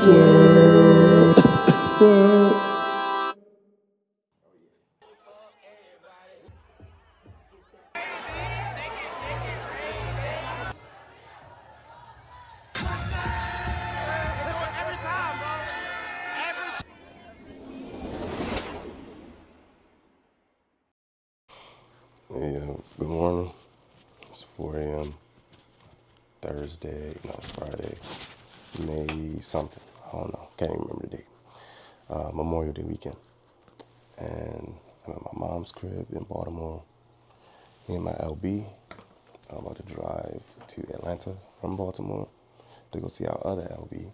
World. World. Hey, good morning. It's 4 a.m. Thursday. No, it's Friday. May something. I don't know. Can't even remember the date. Memorial Day weekend. And I'm at my mom's crib in Baltimore. Me and my LB are about to drive to Atlanta from Baltimore to go see our other LB.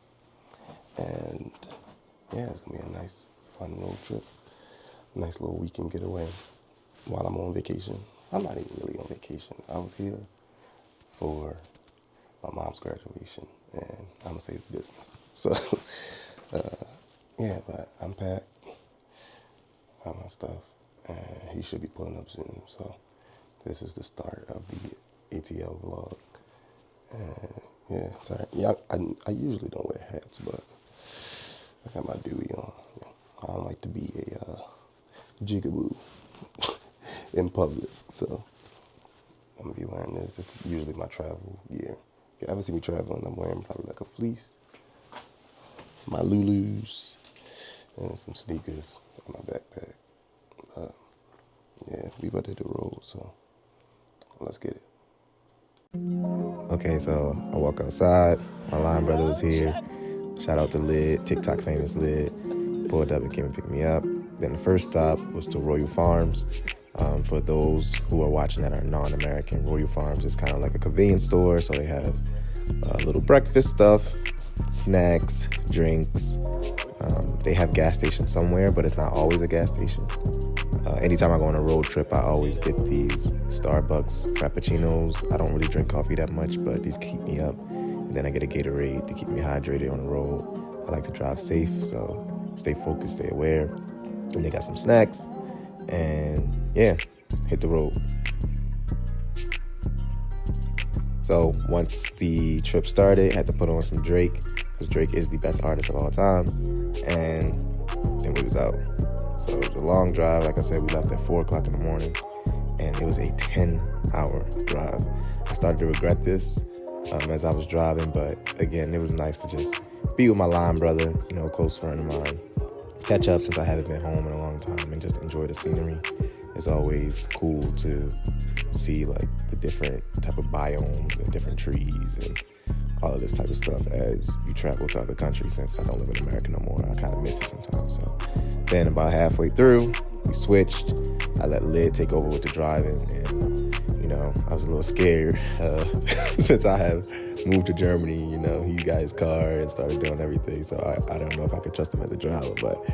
And yeah, it's going to be a nice, fun road trip. Nice little weekend getaway while I'm on vacation. I'm not even really on vacation. I was here for my mom's graduation, and I'm gonna say it's business. So, yeah, but I'm packed, got my stuff, and he should be pulling up soon. So, this is the start of the ATL vlog. And yeah, sorry. Yeah, I usually don't wear hats, but I got my Dewey on. I don't like to be a jigaboo in public, so I'm gonna be wearing this. This is usually my travel gear. If you ever see me traveling, I'm wearing probably like a fleece, my Lulus, and some sneakers in my backpack. Yeah, we about to hit the road, so let's get it. Okay, so I walk outside. My line brother was here. Shout out to Lid, TikTok famous Lid. Pulled up and came and picked me up. Then the first stop was to Royal Farms. For those who are watching that are non-American, Royal Farms is kind of like a convenience store. So they have little breakfast stuff, snacks, drinks. They have gas stations somewhere, but it's not always a gas station. Anytime I go on a road trip, I always get these Starbucks Frappuccinos. I don't really drink coffee that much, but these keep me up. And then I get a Gatorade to keep me hydrated on the road. I like to drive safe, so stay focused, stay aware. And they got some snacks. And yeah, hit the road. So once the trip started, I had to put on some Drake, because Drake is the best artist of all time. And then we was out. So it was a long drive. Like I said, we left at 4 o'clock in the morning, and it was a 10-hour drive. I started to regret this as I was driving, but again, it was nice to just be with my line brother, close friend of mine, catch up since I haven't been home in a long time, and just enjoy the scenery. It's always cool to see like the different type of biomes and different trees and all of this type of stuff as you travel to other countries. Since I don't live in America no more, I kind of miss it sometimes. So then about halfway through, we switched. I let Lid take over with the driving, and I was a little scared since I have moved to Germany. He got his car and started doing everything, so I don't know if I could trust him as a driver, but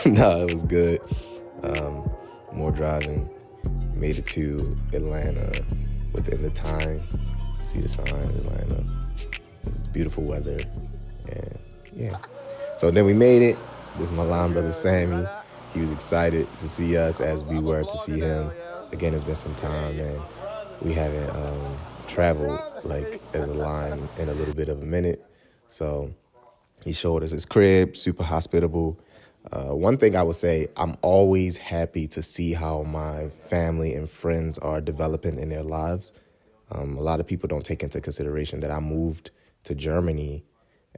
no, it was good. More driving, made it to Atlanta within the time. See the sign, Atlanta. It was beautiful weather, and yeah. So then we made it. This is my line brother Sammy. He was excited to see us as we were to see him. Again, it's been some time, and we haven't traveled like as a line in a little bit of a minute. So he showed us his crib, super hospitable. One thing I would say, I'm always happy to see how my family and friends are developing in their lives. A lot of people don't take into consideration that I moved to Germany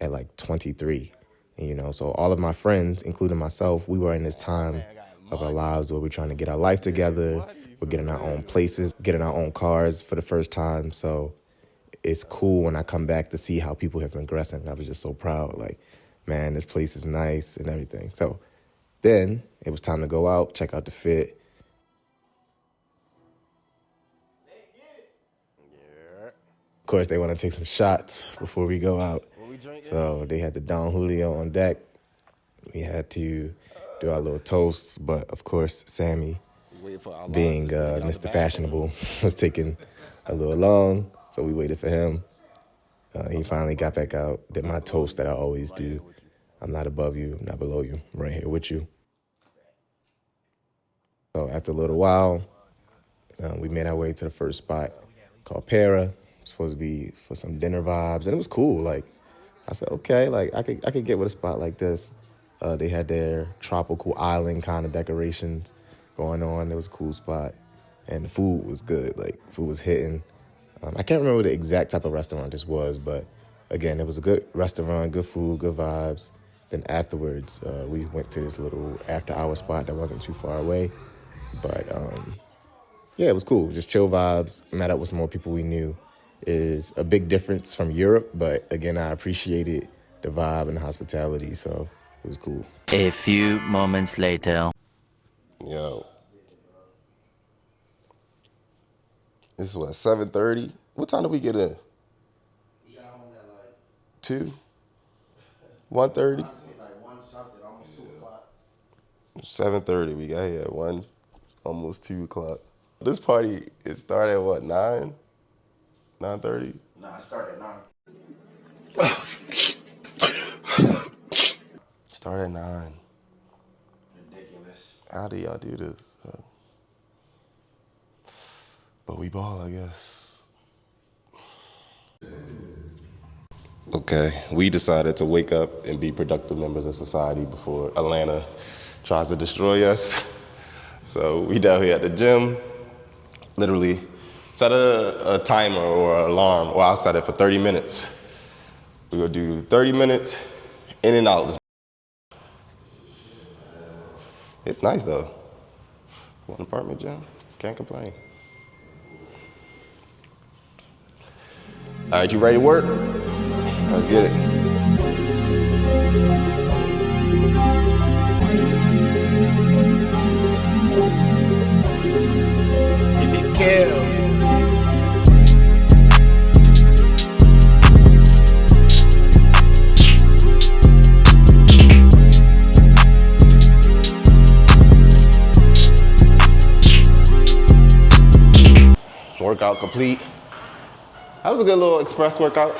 at like 23. And, so all of my friends, including myself, we were in this time of our lives where we're trying to get our life together. We're getting our own places, getting our own cars for the first time. So it's cool when I come back to see how people have been progressing. I was just so proud, like, man, this place is nice and everything. So then it was time to go out, check out the fit. Of course, they want to take some shots before we go out. So they had the Don Julio on deck. We had to do our little toasts, but of course, Sammy, being Mr. Fashionable, was taking a little long, so we waited for him. He finally got back out, did my toast that I always do. I'm not above you, I'm not below you, I'm right here with you. So after a little while, we made our way to the first spot called Para. It was supposed to be for some dinner vibes, and it was cool. Like, I said, okay, like I could get with a spot like this. They had their tropical island kind of decorations going on. It was a cool spot. And the food was good. Like, food was hitting. I can't remember the exact type of restaurant this was, but again, it was a good restaurant, good food, good vibes. Then afterwards, we went to this little after-hour spot that wasn't too far away. But yeah, it was cool. Just chill vibes. Met up with some more people we knew. Is a big difference from Europe, but again, I appreciated the vibe and the hospitality, so it was cool. A few moments later. Yo. This is what, 7:30? What time did we get in? We got home at like 2? 1:30? like 1 something, almost 2 o'clock. 7:30. We got here at 1, almost 2 o'clock. This party, it started at what, 9? 9:30? Nah, I started at 9. Started at 9. Ridiculous. How do y'all do this? But we ball, I guess. Okay, we decided to wake up and be productive members of society before Atlanta tries to destroy us. So we down here at the gym, literally set a timer or an alarm, or I'll set it for 30 minutes. We will do 30 minutes in and out. It's nice though. One apartment gym, can't complain. All right, you ready to work? Let's get it. Kill. Workout complete. That was a good little express workout.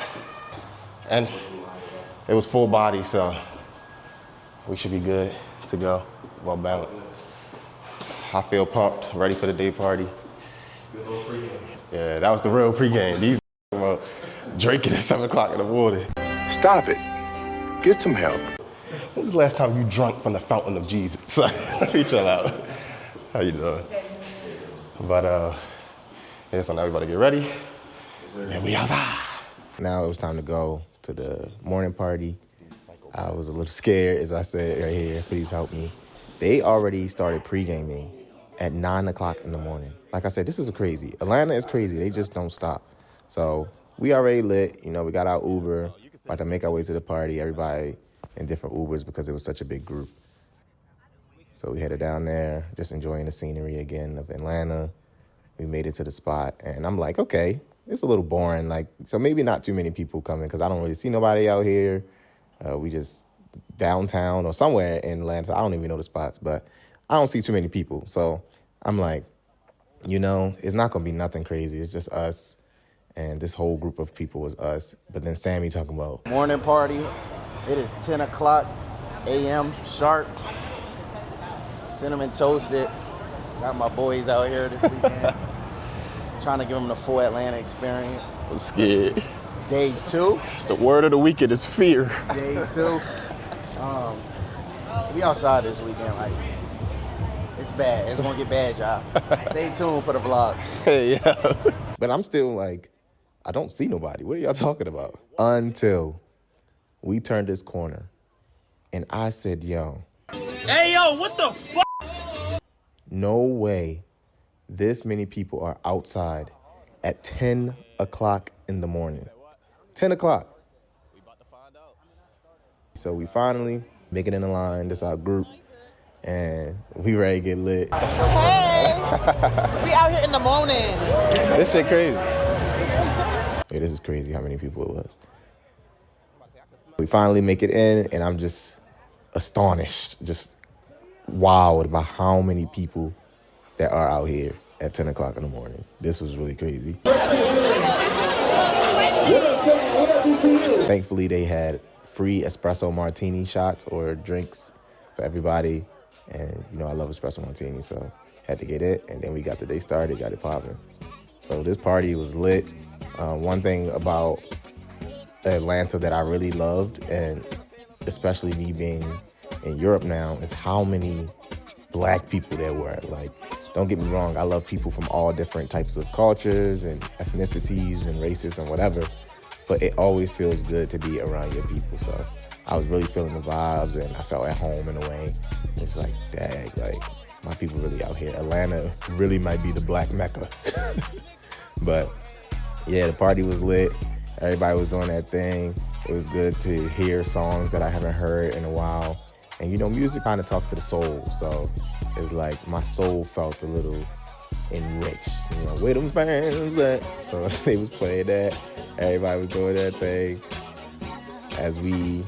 And it was full body, so we should be good to go, well balanced. I feel pumped, ready for the day party. Good little pregame. Yeah, that was the real pregame. These were drinking at 7 o'clock in the morning. Stop it. Get some help. When was the last time you drank from the fountain of Jesus? Let me chill out. How you doing? But yeah, so now we about to get ready. And we outside. Now it was time to go to the morning party. I was a little scared, as I said right here. Please help me. They already started pre-gaming at 9 o'clock in the morning. Like I said, this is crazy. Atlanta is crazy. They just don't stop. So we already lit. You know, we got our Uber, about to make our way to the party. Everybody in different Ubers because it was such a big group. So we headed down there, just enjoying the scenery again of Atlanta. We made it to the spot, and I'm like, okay, it's a little boring. Like, so maybe not too many people coming because I don't really see nobody out here. We just downtown or somewhere in Atlanta. I don't even know the spots, but I don't see too many people. So I'm like, you know, it's not going to be nothing crazy. It's just us, and this whole group of people is us. But then Sammy talking about Morning party. It is 10 o'clock a.m. sharp. Cinnamon toasted. Got my boys out here this weekend. Trying to give them the full Atlanta experience. I'm scared. Day 2. The word of the weekend is fear. Day 2. We outside this weekend. Like, it's bad. It's gonna get bad, y'all. Stay tuned for the vlog. Hey, yeah. but I'm still like, I don't see nobody. What are y'all talking about? Until we turned this corner, and I said, yo. Hey, yo, what the fuck? No way this many people are outside at 10 o'clock in the morning. 10 o'clock. So we finally make it in the line. This is our group. And we ready to get lit. Hey, we out here in the morning. This shit crazy. Yeah, this is crazy how many people it was. We finally make it in, and I'm just astonished, just wowed by how many people that are out here at 10 o'clock in the morning. This was really crazy. Thankfully, they had free espresso martini shots or drinks for everybody. And, you know, I love espresso martini, so had to get it. And then we got the day started, got it popping. So this party was lit. One thing about Atlanta that I really loved, and especially me being in Europe now, is how many black people there were. Like, don't get me wrong, I love people from all different types of cultures and ethnicities and races and whatever, but it always feels good to be around your people. So I was really feeling the vibes, and I felt at home in a way. It's like, dang, like, my people really out here. Atlanta really might be the black Mecca. But yeah, the party was lit. Everybody was doing that thing. It was good to hear songs that I haven't heard in a while. And you know, music kind of talks to the soul. So it's like my soul felt a little enriched. You know, where them fans at? So they was playing that. Everybody was doing that thing. As we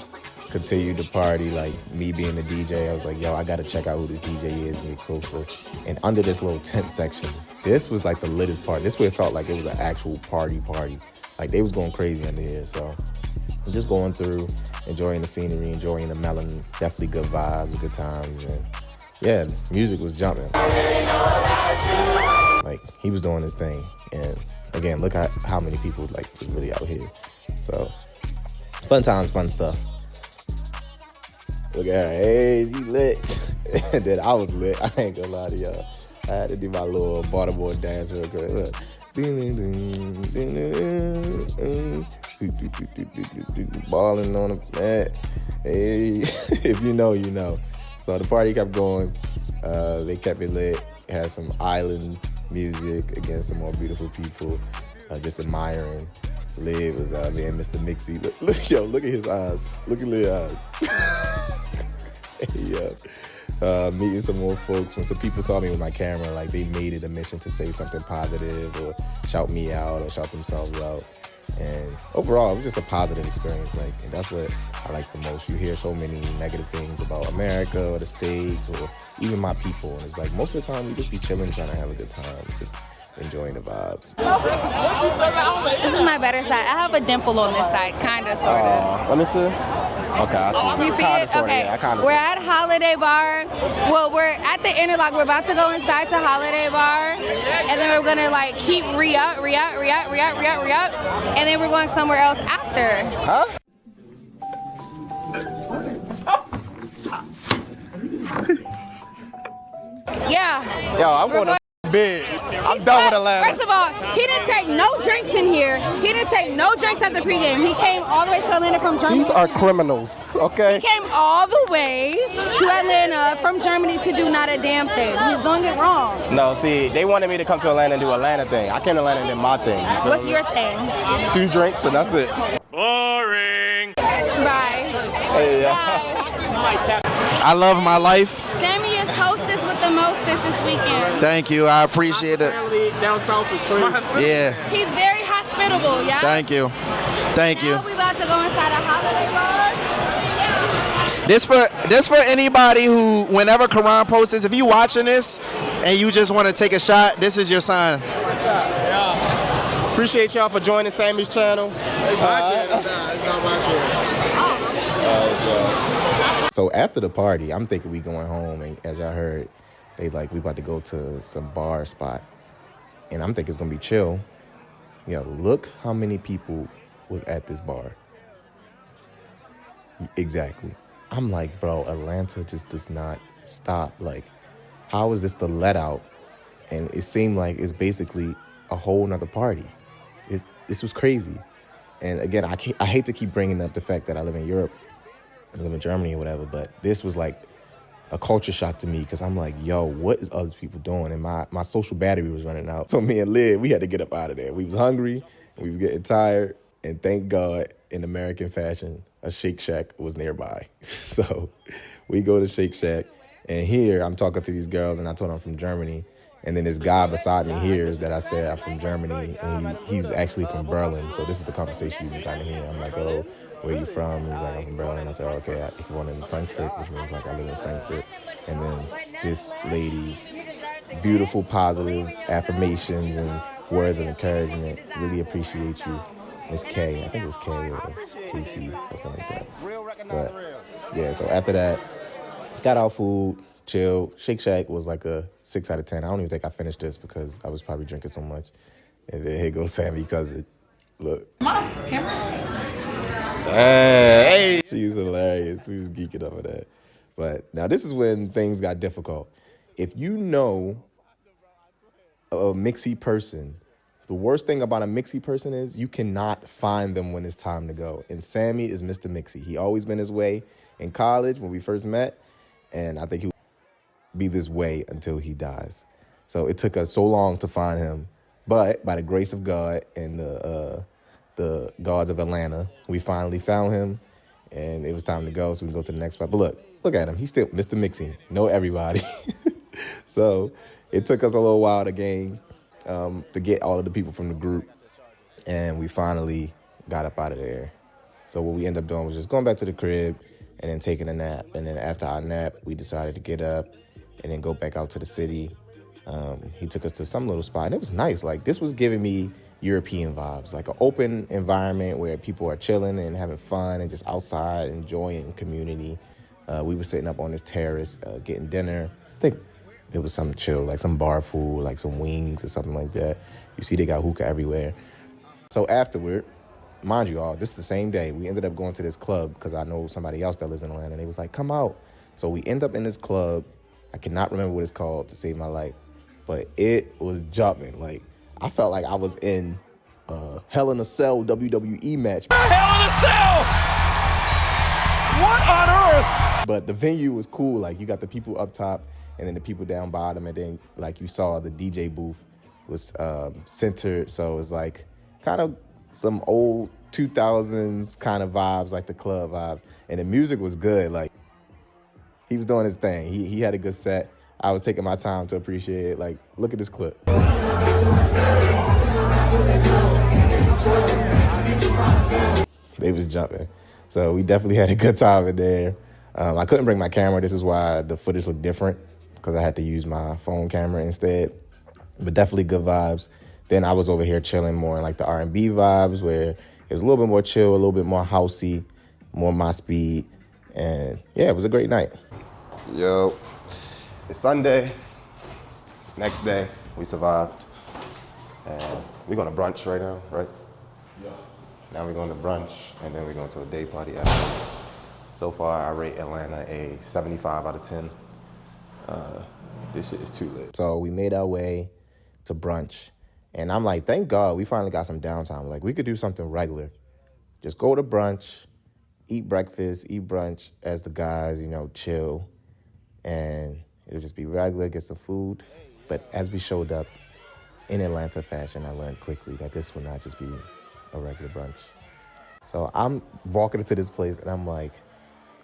continued to party, like me being the DJ, I was like, yo, I gotta check out who this DJ is and get closer. And under this little tent section, this was like the littest part. This way it felt like it was an actual party. Like they was going crazy under here. So I'm just going through, enjoying the scenery, enjoying the melon, definitely good vibes, good times. And yeah, music was jumping. Like he was doing his thing. And again, look at how many people like just really out here. So fun times, fun stuff. Look at her, hey, she lit. And then I was lit, I ain't gonna lie to y'all. I had to do my little Baltimore dance real quick. Look. Balling on the mat. Hey, if you know, you know. So the party kept going. They kept it lit. It had some island music against some more beautiful people. Just admiring. Liv was me and Mr. Mixie. Look at his eyes. Look at Liv's eyes. Hey, meeting some more folks. When some people saw me with my camera, like they made it a mission to say something positive or shout me out or shout themselves out. And overall, it was just a positive experience. Like, and that's what I like the most. You hear so many negative things about America or the States or even my people. And it's like most of the time we just be chilling, trying to have a good time, just enjoying the vibes. This is my better side. I have a dimple on this side, kind of, sort of. Let me see. Okay, I see. You see Kinda, it? sorta, Okay. yeah, We're at Holiday Bar. Well, we're at the interlock. We're about to go inside to Holiday Bar, and then we're gonna like keep re-up, and then we're going somewhere else after. Huh? Yeah. Yo, I'm going to bed. I'm done with Atlanta. First of all, he didn't take no drinks in here. He didn't take no drinks at the pregame. He came all the way to Atlanta from Germany. These are criminals, okay? He came all the way to Atlanta from Germany to do not a damn thing. He's doing it wrong. No, see, they wanted me to come to Atlanta and do Atlanta thing. I came to Atlanta and did my thing. You feel What's me? your thing? 2 drinks and that's it. Boring. Bye. Hey, Bye. I love my life. Sammy is hostess with the mostest this weekend. Thank you. I appreciate it. Down south is crazy. Yeah. He's very hospitable, yeah? Thank you. Thank you. Now we about to go inside a Holiday Bar. This for anybody who, whenever Karan posts this, if you watching this and you just want to take a shot, this is your sign. Appreciate y'all for joining Sammy's channel. So after the party, I'm thinking we going home, and as y'all heard, we about to go to some bar spot, and I'm thinking it's gonna be chill. Yo, look how many people was at this bar. Exactly. I'm like, bro, Atlanta just does not stop. Like, how is this the let out? And it seemed like it's basically a whole nother party. This was crazy. And again, I hate to keep bringing up the fact that I live in Europe, I live in Germany or whatever, but this was like a culture shock to me because I'm like, yo, what is other people doing? And my social battery was running out. So me and Liv, we had to get up out of there. We was hungry, we were getting tired, and thank God, in American fashion, a Shake Shack was nearby. So we go to Shake Shack, and here I'm talking to these girls, and I told them I'm from Germany. And then this guy beside me hears that I said I'm from Germany, and he was actually from Berlin. So this is the conversation you can kind of hear. I'm like, oh, where you from? He's like, I'm from Berlin. I said, oh, okay, if you want in Frankfurt, which means like I live in Frankfurt. And then this lady, beautiful, positive affirmations and words of encouragement. Really appreciate you, Miss K. I think it was K or KC, something like that. But yeah, so after that, got our food, chilled. Shake Shack was like a 6 out of 10. I don't even think I finished this because I was probably drinking so much. And then here goes Sammy cousin. Look. Hey. She's hilarious. We was geeking over that. But now this is when things got difficult. If you know a mixie person, the worst thing about a mixie person is you cannot find them when it's time to go. And Sammy is Mr. Mixie. He always been his way in college when we first met. And I think he will be this way until he dies. So it took us so long to find him. But by the grace of God and the gods of Atlanta, we finally found him. And it was time to go, so we can go to the next spot. But look at him. He's still Mr. Mixing. Know everybody. So it took us a little while to to get all of the people from the group. And we finally got up out of there. So what we ended up doing was just going back to the crib and then taking a nap. And then after our nap, we decided to get up and then go back out to the city. He took us to some little spot, and it was nice. Like, this was giving me European vibes, like an open environment where people are chilling and having fun and just outside enjoying community. We were sitting up on this terrace getting dinner. I think it was something chill, like some bar food, like some wings or something like that. You see they got hookah everywhere. So afterward, mind you all, this is the same day, we ended up going to this club because I know somebody else that lives in Atlanta, and they was like, come out. So we end up in this club. I cannot remember what it's called to save my life, but it was jumping. Like, I felt like I was in a Hell in a Cell WWE match. Hell in a Cell! What on earth? But the venue was cool. Like, you got the people up top and then the people down bottom. And then, like you saw, the DJ booth was centered. So it was like kind of some old 2000s kind of vibes, like the club vibe. And the music was good. Like, he was doing his thing. He had a good set. I was taking my time to appreciate it. Like, look at this clip. They was jumping. So we definitely had a good time in there. I couldn't bring my camera. This is why the footage looked different, because I had to use my phone camera instead. But definitely good vibes. Then I was over here chilling more in like the R&B vibes, where it was a little bit more chill, a little bit more housey, more my speed. And yeah, it was a great night. Yo, it's Sunday. Next day, we survived. And we're going to brunch right now, right? Yeah. Now we're going to brunch, and then we're going to a day party afterwards. So far, I rate Atlanta a 75 out of 10. This shit is too lit. So we made our way to brunch, and I'm like, thank God we finally got some downtime. Like, we could do something regular. Just go to brunch, eat breakfast, eat brunch as the guys, you know, chill. And it'll just be regular, get some food. But as we showed up in Atlanta fashion, I learned quickly that this would not just be a regular brunch. So I'm walking into this place and I'm like,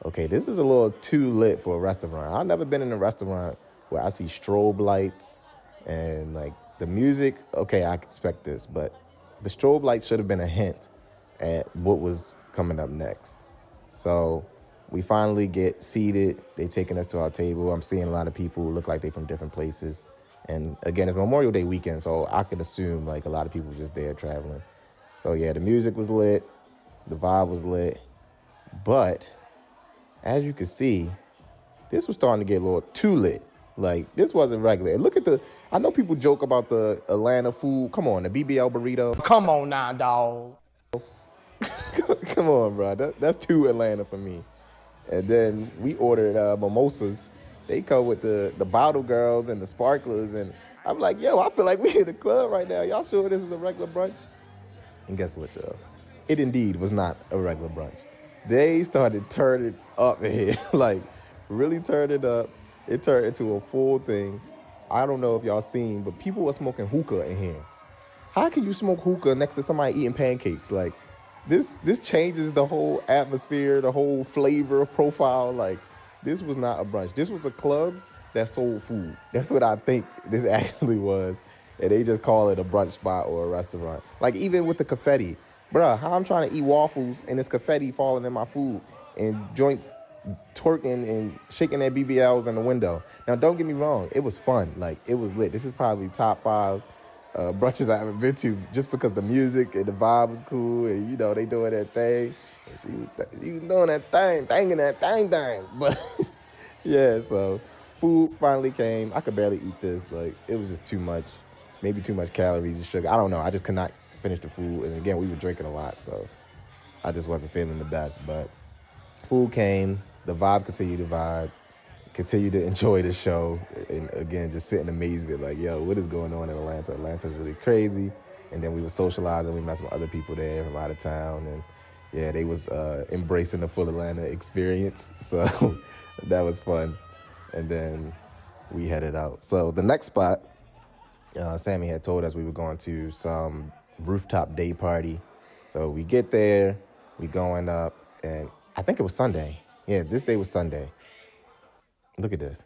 okay, this is a little too lit for a restaurant. I've never been in a restaurant where I see strobe lights and like the music. Okay, I expect this, but the strobe lights should have been a hint at what was coming up next. So we finally get seated. They taking us to our table. I'm seeing a lot of people who look like they from different places. And again, it's Memorial Day weekend, so I could assume like a lot of people were just there traveling. So yeah, the music was lit. The vibe was lit. But as you can see, this was starting to get a little too lit. Like, this wasn't regular. And look at I know people joke about the Atlanta food. Come on, the BBL burrito. Come on now, dog. Come on, bro. That's too Atlanta for me. And then we ordered mimosas. They come with the bottle girls and the sparklers. And I'm like, yo, I feel like we in the club right now. Y'all sure this is a regular brunch? And guess what, y'all? It indeed was not a regular brunch. They started turning up in here. Like, really turned it up. It turned into a full thing. I don't know if y'all seen, but people were smoking hookah in here. How can you smoke hookah next to somebody eating pancakes? Like, this changes the whole atmosphere, the whole flavor profile. Like, this was not a brunch. This was a club that sold food. That's what I think this actually was. And they just call it a brunch spot or a restaurant. Like, even with the confetti. Bruh, how I'm trying to eat waffles and there's confetti falling in my food and joints twerking and shaking their BBLs in the window. Now, don't get me wrong. It was fun. Like, it was lit. This is probably top 5 brunches I ever been to, just because the music and the vibe was cool, and you know they doing that thing. She was doing that thing, banging that thing. But yeah, so food finally came. I could barely eat this. Like, it was just too much, maybe too much calories and sugar. I don't know. I just could not finish the food, and again, we were drinking a lot, so I just wasn't feeling the best. But food came, the vibe continued to vibe, continued to enjoy the show, and again, just sit in amazement, like, yo, what is going on in Atlanta? Atlanta's really crazy. And then we were socializing. We met some other people there from out of town, and yeah, they was embracing the full Atlanta experience. So that was fun. And then we headed out. So the next spot, Sammy had told us we were going to some rooftop day party. So we get there, we going up, and I think it was Sunday. Yeah, this day was Sunday. Look at this.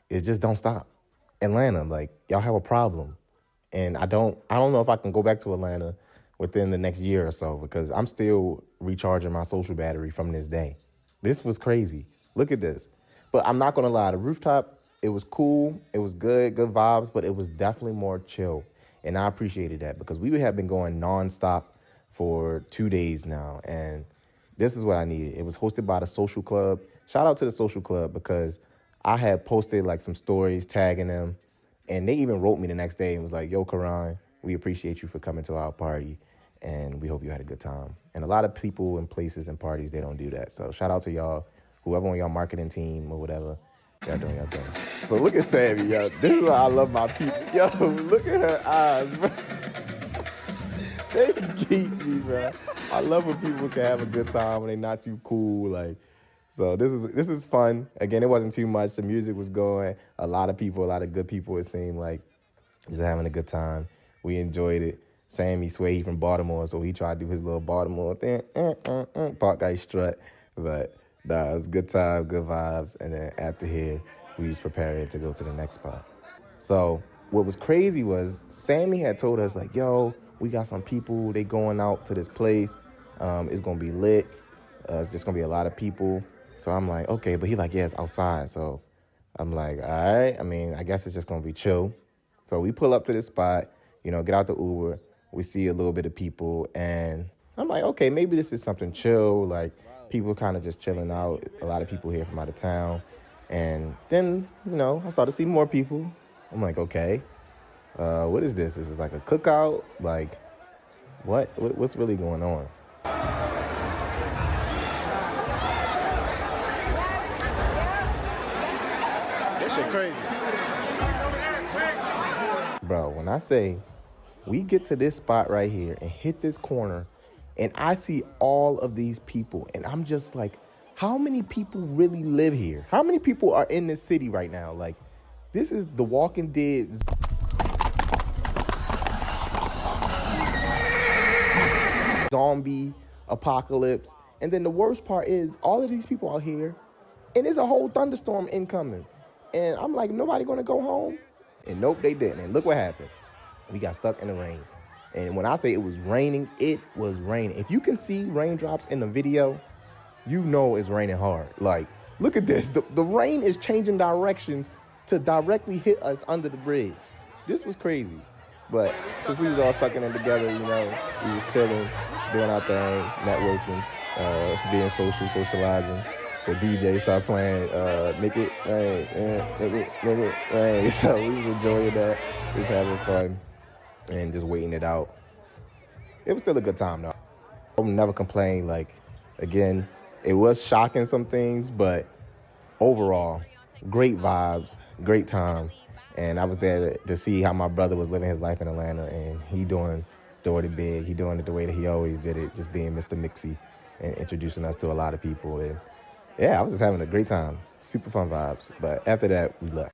It just don't stop. Atlanta, like, y'all have a problem. And I don't know if I can go back to Atlanta within the next year or so, because I'm still recharging my social battery from this day. This was crazy. Look at this. But I'm not gonna lie, the rooftop, it was cool, it was good vibes, but it was definitely more chill. And I appreciated that, because we have been going nonstop for 2 days now. And this is what I needed. It was hosted by the Social Club. Shout out to the Social Club, because I had posted like some stories tagging them, and they even wrote me the next day and was like, yo, Karan, we appreciate you for coming to our party, and we hope you had a good time. And a lot of people and places and parties, they don't do that. So shout out to y'all, whoever on y'all marketing team or whatever, y'all doing y'all thing. So look at Sammy, yo. This is why I love my people. Yo, look at her eyes, bro. They geek me, bro. I love when people can have a good time when they're not too cool, like. So this is fun. Again, it wasn't too much. The music was going. A lot of people, a lot of good people, it seemed like, just having a good time. We enjoyed it. Sammy Sway, he from Baltimore, so he tried to do his little Baltimore thing. Park guy strut. But nah, it was a good time, good vibes. And then after here, we was preparing to go to the next spot. So what was crazy was Sammy had told us, like, yo, we got some people, they going out to this place. It's going to be lit. It's just going to be a lot of people. So I'm like, okay, but he like, yeah, it's outside. So I'm like, all right. I mean, I guess it's just going to be chill. So we pull up to this spot, you know, get out the Uber. We see a little bit of people. And I'm like, okay, maybe this is something chill. Like, people kind of just chilling out. A lot of people here from out of town. And then, you know, I started to see more people. I'm like, okay, what is this? Is this like a cookout? Like, what's really going on? Shit crazy. Bro, when I say we get to this spot right here and hit this corner, and I see all of these people, and I'm just like, how many people really live here? How many people are in this city right now? Like, this is the Walking Dead zombie apocalypse. And then the worst part is all of these people out here, and there's a whole thunderstorm incoming. And I'm like, nobody gonna go home? And nope, they didn't. And look what happened. We got stuck in the rain. And when I say it was raining, it was raining. If you can see raindrops in the video, you know it's raining hard. Like, look at this. The rain is changing directions to directly hit us under the bridge. This was crazy. But since we was all stuck in it together, you know, we was chilling, doing our thing, networking, being socializing. The DJ started playing Make It Rain, Make It Rain. So we was enjoying that, just having fun and just waiting it out. It was still a good time though. I would never complain. Like, again, it was shocking some things, but overall, great vibes, great time. And I was there to see how my brother was living his life in Atlanta, and he doing it big. He doing it the way that he always did it, just being Mr. Mixie and introducing us to a lot of people. And yeah, I was just having a great time. Super fun vibes. But after that, we left.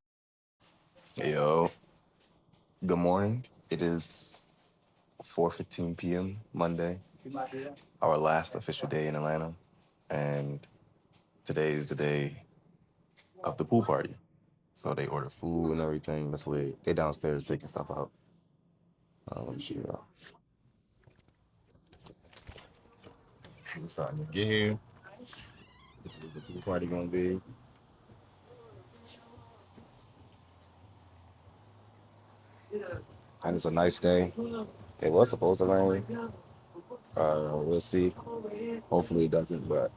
Hey, yo. Good morning. It is 4:15 p.m. Monday, our last official day in Atlanta. And today is the day of the pool party. So they order food and everything. That's why they downstairs taking stuff out. Let me show you out. We're starting to get here. This is what the pool party gonna be. And it's a nice day. It was supposed to rain. We'll see. Hopefully it doesn't, but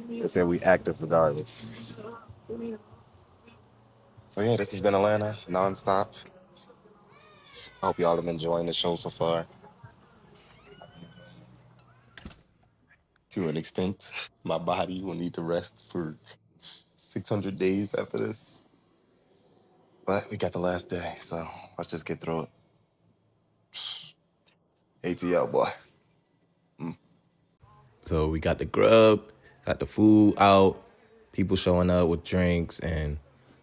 they said we active regardless. So yeah, this has been Atlanta, nonstop. I hope y'all have been enjoying the show so far. to an extent. My body will need to rest for 600 days after this. But we got the last day, so let's just get through it. ATL, boy. So we got the grub, got the food out, people showing up with drinks, and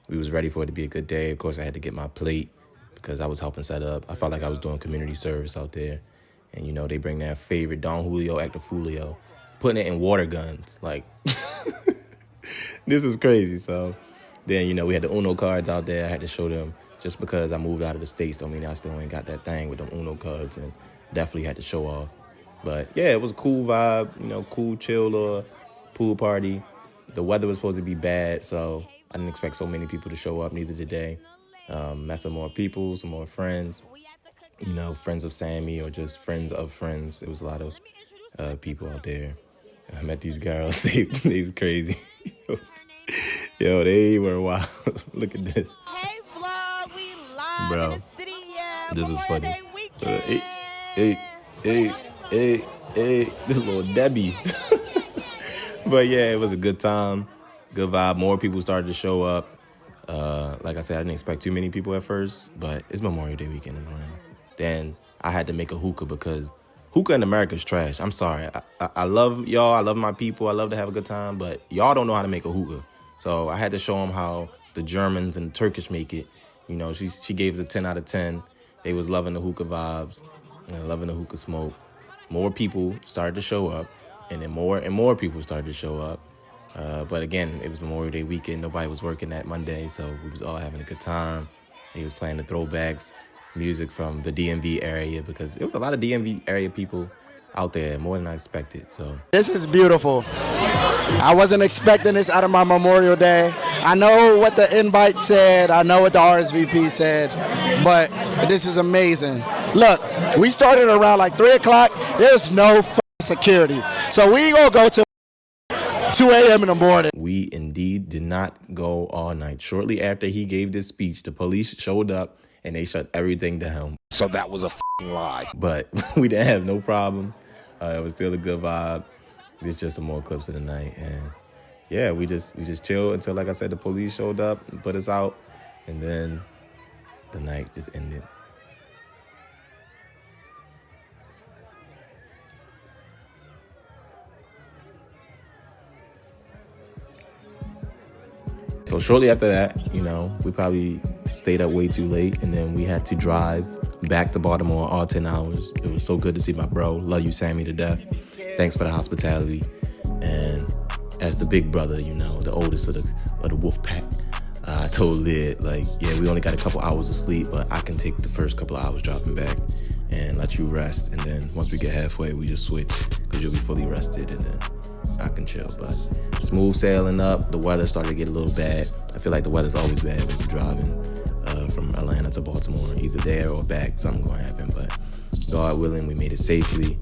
we was ready for it to be a good day. Of course, I had to get my plate because I was helping set up. I felt like I was doing community service out there. And, you know, they bring their favorite Don Julio, Actor Fulio, putting it in water guns. Like, this was crazy. So then, you know, we had the Uno cards out there. I had to show them. Just because I moved out of the States don't mean I still ain't got that thing with them Uno cards, and definitely had to show off. But, yeah, it was a cool vibe, you know, cool, chill pool party. The weather was supposed to be bad, so I didn't expect so many people to show up, neither did they. Met some more people, some more friends, you know, friends of Sammy or just friends of friends. It was a lot of people out there. I met these girls. They was crazy. Yo, they were wild. Look at this. Hey, vlog, we live Bro, in the city, yeah. this was funny. Memorial Day Hey, this little Debbie's. But yeah, it was a good time, good vibe. More people started to show up. Like I said, I didn't expect too many people at first, but it's Memorial Day weekend in Atlanta. Then I had to make a hookah because hookah in America is trash. I'm sorry. I love y'all. I love my people. I love to have a good time, but y'all don't know how to make a hookah. So I had to show them how the Germans and the Turkish make it. You know, she gave us a 10 out of 10. They was loving the hookah vibes and loving the hookah smoke. More people started to show up, and then more and more people started to show up. But again, it was Memorial Day weekend. Nobody was working that Monday, so we was all having a good time. He was playing the throwbacks, music from the DMV area, because there was a lot of DMV area people out there, more than I expected. So This is beautiful. I wasn't expecting this out of my Memorial Day. I know what the invite said. I know what the RSVP said, but this is amazing. Look, we started around like 3 o'clock. There's no security. So we gonna go to 2 a.m. in the morning. we indeed did not go all night. Shortly after he gave this speech, the police showed up and they shut everything down. So that was a f***ing lie. But we didn't have no problems. It was still a good vibe. There's just some more clips of the night, and yeah, we just chilled until, like I said, the police showed up and put us out, and then the night just ended. So shortly after that, you know, we probably stayed up way too late, and then we had to drive back to Baltimore all 10 hours. It was so good to see my bro. Love you, Sammy, to death. Thanks for the hospitality. And as the big brother, you know, the oldest of the wolf pack, I told Lid, like, yeah, we only got a couple hours of sleep, but I can take the first couple of hours dropping back and let you rest. And then once we get halfway, we just switch, because you'll be fully rested, and then I can chill. But smooth sailing up. The weather started to get a little bad. I feel like the weather's always bad when you're driving from Atlanta to Baltimore. Either there or back, something gonna happen. But God willing, we made it safely.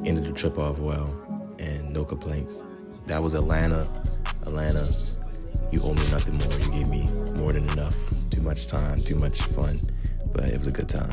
Ended the trip off well, and no complaints. That was Atlanta. Atlanta, you owe me nothing more. You gave me more than enough. Too much time, too much fun. But it was a good time.